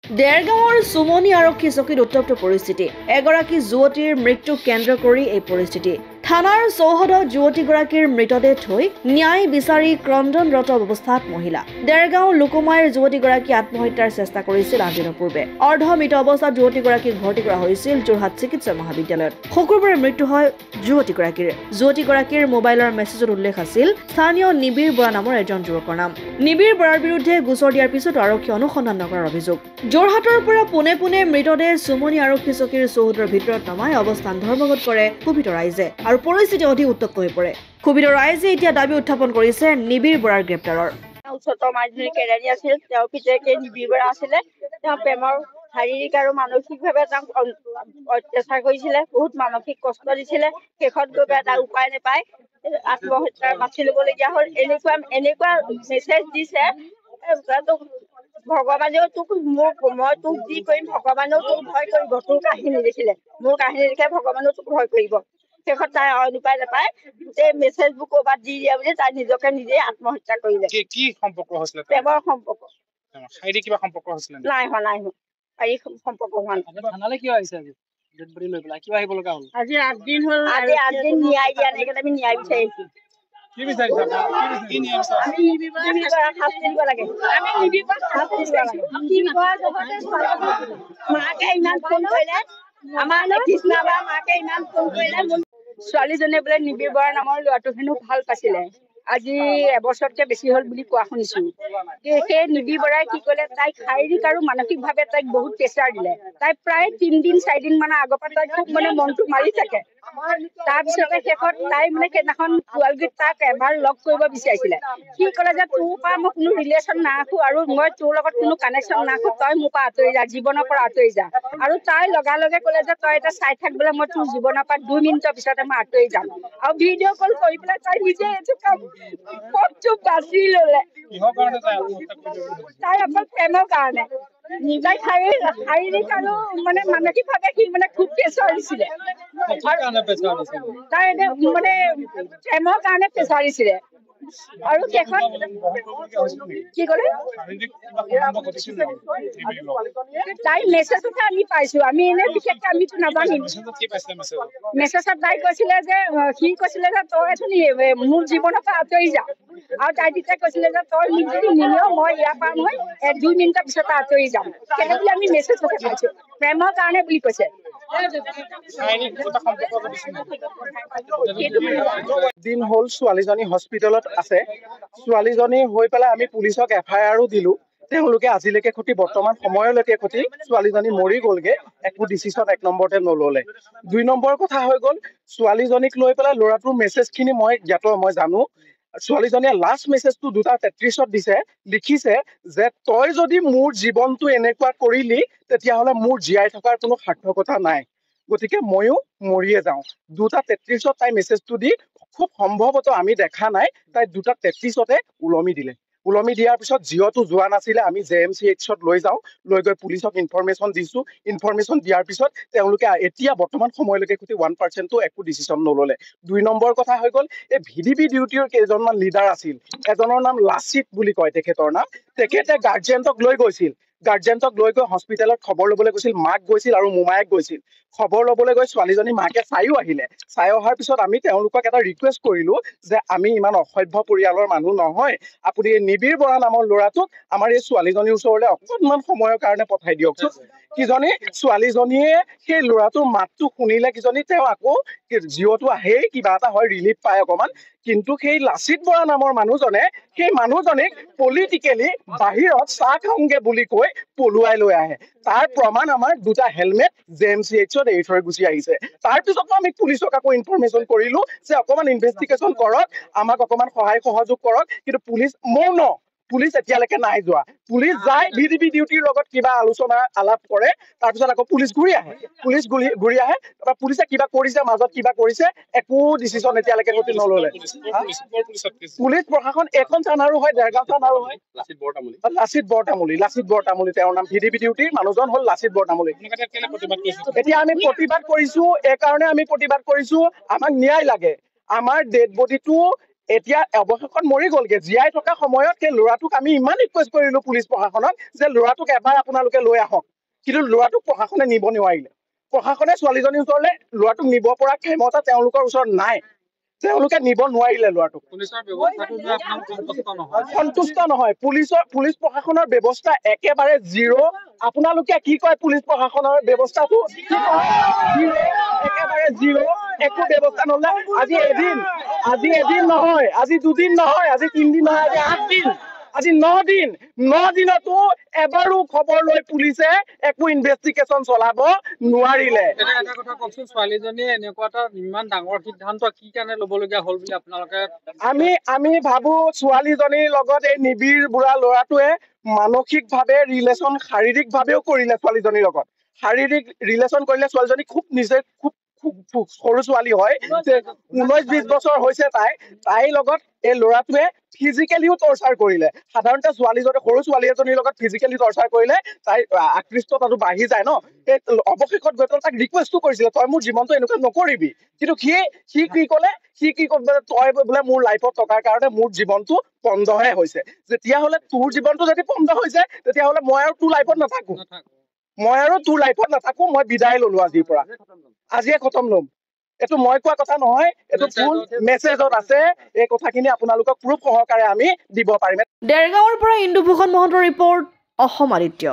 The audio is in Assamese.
দেৰগাঁৱৰ সুমনি আৰক্ষী চকীত উত্তপ্ত পৰিস্থিতি। এগৰাকী যুৱতীৰ মৃত্যুক কেন্দ্ৰ কৰি এই পৰিস্থিতি। থানাৰ চৌহদত যুৱতীগৰাকীৰ মৃতদেহ থৈ ন্যায় বিচাৰি ক্ৰন্দনৰত অৱস্থাত মহিলা। দেৰগাঁও লোকমাইৰ যুৱতীগৰাকী আত্মহত্যাৰ চেষ্টা কৰিছিল 8 দিনৰ পূৰ্বে। অৰ্ধমৃত অৱস্থাত যুৱতীগৰাকীক ভৰ্তি কৰা হৈছিল যোৰহাট চিকিৎসা মহাবিদ্যালয়ত। শুকুৰবাৰে মৃত্যু হয় যুৱতীগৰাকীৰ। যুৱতীগৰাকীৰ মোবাইলৰ মেছেজত উল্লেখ আছিল স্থানীয় নিবিৰ বৰা নামৰ এজন যুৱকৰ নাম। নিবিৰ বৰাৰ বিৰুদ্ধে গোচৰ দিয়াৰ পিছত আৰক্ষী অনুসন্ধান নকৰাৰ অভিযোগ। যোৰহাটৰ পৰা পোনে পোনে মৃতদেহ সুমনি আৰক্ষী চকীৰ চৌহদৰ ভিতৰত নমাই অৱস্থান ধৰ্মঘট কৰে ক্ষোভিত ৰাইজে আৰু পৰিস্থিতি অধিক উত্তপ্ত হৈ পৰে। ক্ষোভিত ৰাইজে এতিয়া দাবী উত্থাপন কৰিছে নিবিৰ বৰাৰ গ্ৰেপ্তাৰৰ। উচ্চতৰ মাধ্যমিক কেৰাণী আছিল, তেওঁৰ পিতেকে নিবিৰ বৰা আছিলে। তেওঁ প্ৰেমৰ শাৰীৰিক আৰু মানসিকভাৱে তেওঁক অত্যাচাৰ কৰিছিলে, বহুত মানসিক কষ্ট দিছিলে। শেষত গৈ পেলাই তাৰ উপায় নাপায় আত্মহত্যাৰ বাছি ল'বলগীয়া হ'ল। এনেকুৱা মেছেজ দিছে, ভগৱানেও তোক মই তোক যি কৰিম ভগৱানেও তোক ভয় কৰিব। তোৰ কাহিনী দেখিলে, মোৰ কাহিনী দেখে ভগৱানেও তোক ভয় কৰিব। শেষত তাই উপায় নাপায় গোটেই মেছেজবোৰ ক'ৰবাত দি দিয়া বুলি তাই নিজকে নিজে আত্মহত্যা কৰিলে। কি সম্পৰ্ক হৈছিলে? প্ৰেমৰ সম্পৰ্ক। শাৰীৰিক কিবা সম্পৰ্ক হৈছিলে? নাই হোৱা শাৰীৰিক সম্পৰ্ক হোৱা নাই। থানালৈ কিয় আহিছে আজি? ডেড বডি লৈ পেলাই কিয় আহিব লগা হ'ল? আজি 8 দিন হ'ল। আজি 8 দিন ন্যায় দিয়া নাই কাৰণে আমি ন্যায় বিচাৰি আহিছো। কি বিচাৰিছা? কি ন্যায় বিচাৰিছা? আমি নিবিৰ বৰা শাস্তি দিব লাগে। আমি নিবিৰ বৰা শাস্তি দিব লাগে। মাকে ইমান ফোন কৰিলে, আমাৰ কৃষ্ণা বা মাকে ইমান ফোন কৰিলে। ছোৱালীজনীয়ে বোলে নিবিৰ বৰা নামৰ ল'ৰাটোক হেনো ভাল পাইছিলে। আজি এবছৰতকে বেছি হ'ল বুলি কোৱা শুনিছো। সেই নিবিৰ বৰাই কি কৰিলে, তাইক শাৰীৰিক আৰু মানসিকভাৱে তাইক বহুত প্ৰেছাৰ দিলে। তাই প্ৰায় 3 দিন 4 দিন মানৰ আগৰ পৰা তাই খুব মনটো মাৰি থাকে। তাৰপিছতে শেষত তাই সেইদিনাখন শুৱালগুৰিত তাক এবাৰ লগ কৰিব বিচাৰিছিলে। সি ক'লে যে তোৰ পৰা মই কোনো ৰিলেশ্যন নাৰাখো আৰু মই তোৰ লগত কোনো কানেকশ্যন নাৰাখো, তই মোৰ পৰা আঁতৰি যা, জীৱনৰ পৰা আঁতৰি যা। আৰু তাই লগে ক'লে যে তই এটা চাই থাক বোলে, মই তোৰ জীৱনৰ পৰা 2 মিনিটৰ পিছতে মই আঁতৰি যাম। আৰু ভিডিঅ' কল কৰি পেলাই তাই নিজে এইটো কাম বাছি ল'লে। তাই অকল প্ৰেমৰ কাৰণে। তাই শাৰীৰিক আৰু মানসিকভাৱে সি খুব প্ৰেছাৰ দিছিলে। তাই প্ৰেমৰ কাৰণে প্ৰেছাৰ দিছিলে। আৰু শেষত কি ক'লে, তাই মেছেজতে আমি পাইছো। আমি এনে বিশেষকে আমিতো নাজানিম। মেছেজত তাই কৈছিলে যে, সি কৈছিলে যে তই মোৰ জীৱনৰ পৰা আঁতৰি যা। আৰু তাই তেতিয়া কৈছিলে যে তই যদি নিনিয় মই ইয়াৰ পৰা মই 2 মিনিটৰ পিছতে আঁতৰি যাম। সেইটো বুলি আমি মেছেজতে পাইছো। প্ৰেমৰ কাৰণে বুলি কৈছে। দিন হ'ল ছোৱালীজনী হস্পিটেলত আছে। ছোৱালীজনী হৈ পেলাই আমি পুলিচক FIR দিলো। তেওঁলোকে আজিলৈকে বৰ্তমান সময়লৈকে ছোৱালীজনী মৰি গ'লগে। একো ডিচিশ্যন 1 নম্বৰতে নল'লে। 2 নম্বৰ কথা হৈ গ'ল, ছোৱালীজনীক লৈ পেলাই ল'ৰাটোৰ মেছেজখিনি মই জানো। ছোৱালীজনীয়ে লাষ্ট মেছেজটো 2:33 দিছে। লিখিছে যে তই যদি মোৰ জীৱনটো এনেকুৱা কৰিলি তেতিয়াহ'লে মোৰ জীয়াই থকাৰ কোনো সাৰ্থকতা নাই, গতিকে ময়ো মৰিয়ে যাওঁ। 2:33 তাই মেছেজটো দি খুব সম্ভৱতঃ আমি দেখা নাই, তাই 2:33 ওলমি দিলে। ওলমি দিয়াৰ পিছত জিঅ'টো যোৱা নাছিলে। আমি JMCHত লৈ যাওঁ, লৈ গৈ পুলিচক ইনফৰমেশ্যন দিছো। ইনফৰমেশ্যন দিয়াৰ পিছত তেওঁলোকে এতিয়া বৰ্তমান সময়লৈকে 1% একো ডিচিশ্যন নল'লে। 2 নম্বৰ কথা হৈ গ'ল, এই VDP ডিউটিৰ কেইজনমান লিডাৰ আছিল। এজনৰ নাম লাচিত বুলি কয় তেখেতৰ নাম। তেখেতে গাৰ্জিয়েনক লৈ গৈছিল। গাৰ্জিয়েনক লৈ গৈ হস্পিটেলত খবৰ ল'বলৈ গৈছিল। মাক গৈছিল আৰু মোমায়েক গৈছিল। খবৰ ল'বলৈ গৈ ছোৱালীজনী মাকে চাইও আহিলে। চাই অহাৰ পিছত আমি তেওঁলোকক এটা ৰিকুৱেষ্ট কৰিলো যে আমি ইমান অসভ্য পৰিয়ালৰ মানুহ নহয়, আপুনি নিবিৰ বৰা নামৰ ল'ৰাটোক আমাৰ এই ছোৱালীজনীৰ ওচৰলৈ অকণমান সময়ৰ কাৰণে পঠাই দিয়কচোন। কিজনী ছোৱালীজনীয়ে সেই ল'ৰাটোৰ মাতটো শুনিলে কিজনী তেওঁ আকৌ জিঅ'টো আহেই, কিবা এটা হয়, ৰিলিফ পায় অকণমান। কিন্তু সেই লাচিত বৰা নামৰ মানুহজনে সেই মানুহজনীক পলিটিকেলি বাহিৰত চাহ খাওঁগে বুলি কৈ পলুৱাই লৈ আহে। তাৰ প্ৰমাণ আমাৰ 2টা হেলমেট JMCHত এৰি থৈ গুচি আহিছে। তাৰপিছতো আমি পুলিচক আকৌ ইনফৰমেশ্যন কৰিলো যে অকণমান ইনভেষ্টিগেশ্যন কৰক, আমাক অকণমান সহায় সহযোগ কৰক। কিন্তু পুলিচ মৌন। পুলিচ এতিয়ালৈকে নাই যোৱা। পুলিচ যায় VDP ডিউটিৰ লগত কিবা আলোচনা আলাপ কৰে, তাৰপিছত আকৌ পুলিচ ঘূৰি আহে। তাৰপৰা পুলিচে কিবা কৰিছে, মাজত কিবা কৰিছে, একো ডিচিশ্যন এতিয়ালৈকে নল'লে। পুলিচ প্ৰশাসন এখন থানাৰো হয়, দেৰগাঁও থানাৰো হয়। লাচিত বৰতামুলী তেওঁৰ নাম। VDP ডিউটিৰ মানুহজন হ'ল লাচিত বৰতামুলী। এতিয়া আমি প্ৰতিবাদ কৰিছো। এই কাৰণে আমি প্ৰতিবাদ কৰিছো, আমাক ন্যায় লাগে। আমাৰ ডেড বডিটো এতিয়া অৱশেষত মৰি গ'লগে। জীয়াই থকা সময়ত সেই ল'ৰাটোক আমি ইমান ৰিকুৱেষ্ট কৰিলো পুলিচ প্ৰশাসনক যে ল'ৰাটোক এবাৰ আপোনালোকে লৈ আহক, কিন্তু ল'ৰাটোক প্ৰশাসনে নিব নোৱাৰিলে। প্ৰশাসনে ছোৱালীজনীৰ ওচৰলৈ ল'ৰাটোক নিব পৰা ক্ষমতা তেওঁলোকৰ ওচৰত নাই, তেওঁলোকে নিব নোৱাৰিলে ল'ৰাটোক। পুলিচৰ ব্যৱস্থাটো লৈ আপোনালোক সন্তুষ্ট নহয়? সন্তুষ্ট নহয়। পুলিচ প্ৰশাসনৰ ব্যৱস্থা একেবাৰে জিৰ'। আপোনালোকে কি কয় পুলিচ প্ৰশাসনৰ ব্যৱস্থাটো? একেবাৰে জিৰ', একো ব্যৱস্থা নহলে। আজি এদিন নহয়, আজি 2 দিন নহয়, আজি 3 দিন নহয়, আজি 8 দিন, আজি 9 দিন। 9 দিনতো এবাৰো খবৰ লৈ পুলিচে একো ইনভেষ্টিগেশ্যন চলাব নোৱাৰিলে। এটা কথা কওকচোন, ছোৱালীজনীয়ে এনেকুৱা এটা ইমান ডাঙৰ সিদ্ধান্ত কি কাৰণে ল'বলগীয়া হ'ল বুলি আপোনালোকে? আমি ভাবো ছোৱালীজনীৰ লগত এই নিবিড় বুঢ়া ল'ৰাটোৱে মানসিকভাৱে ৰিলেশ্যন, শাৰীৰিকভাৱেও কৰিলে ছোৱালীজনীৰ লগত। শাৰীৰিক ৰিলেশ্যন কৰিলে। ছোৱালীজনী খুব সৰু ছোৱালী হয়, 19-20 বছৰ হৈছে তাইৰ লগত এই ল'ৰাটোৱে ফিজিকেলিও টৰ্চাৰ কৰিলে। সাধাৰণতে সৰু ছোৱালী এজনীৰ লগত ফিজিকেলি টৰ্চাৰ কৰিলে তাইৰ আকৃষ্টতাটো বাঢ়ি যায় ন। এই অৱশেষত গৈ তাক ৰিকুৱেষ্টো কৰিছিলে, তই মোৰ জীৱনটো এনেকুৱা নকৰিবি। কিন্তু সি কি ক'লে, তই বোলে মোৰ লাইফত থকাৰ কাৰণে মোৰ জীৱনটো বন্ধহে হৈছে। তেতিয়াহ'লে তোৰ জীৱনটো যদি বন্ধ হৈছে, তেতিয়াহ'লে মই আৰু তোৰ লাইফত নাথাকো। মই বিদায় ললো আজিৰ পৰা, আজিয়ে খতম ল'ম। এইটো মই কোৱা কথা নহয়, এইটো ফুল মেছেজত আছে। এই কথাখিনি আপোনালোকক প্ৰুফ সহকাৰে আমি দিব পাৰিম। দেৰগাঁৱৰ পৰা ইন্দুভূষণ মহন্তৰ ৰিপৰ্ট, অসম আদিত্য।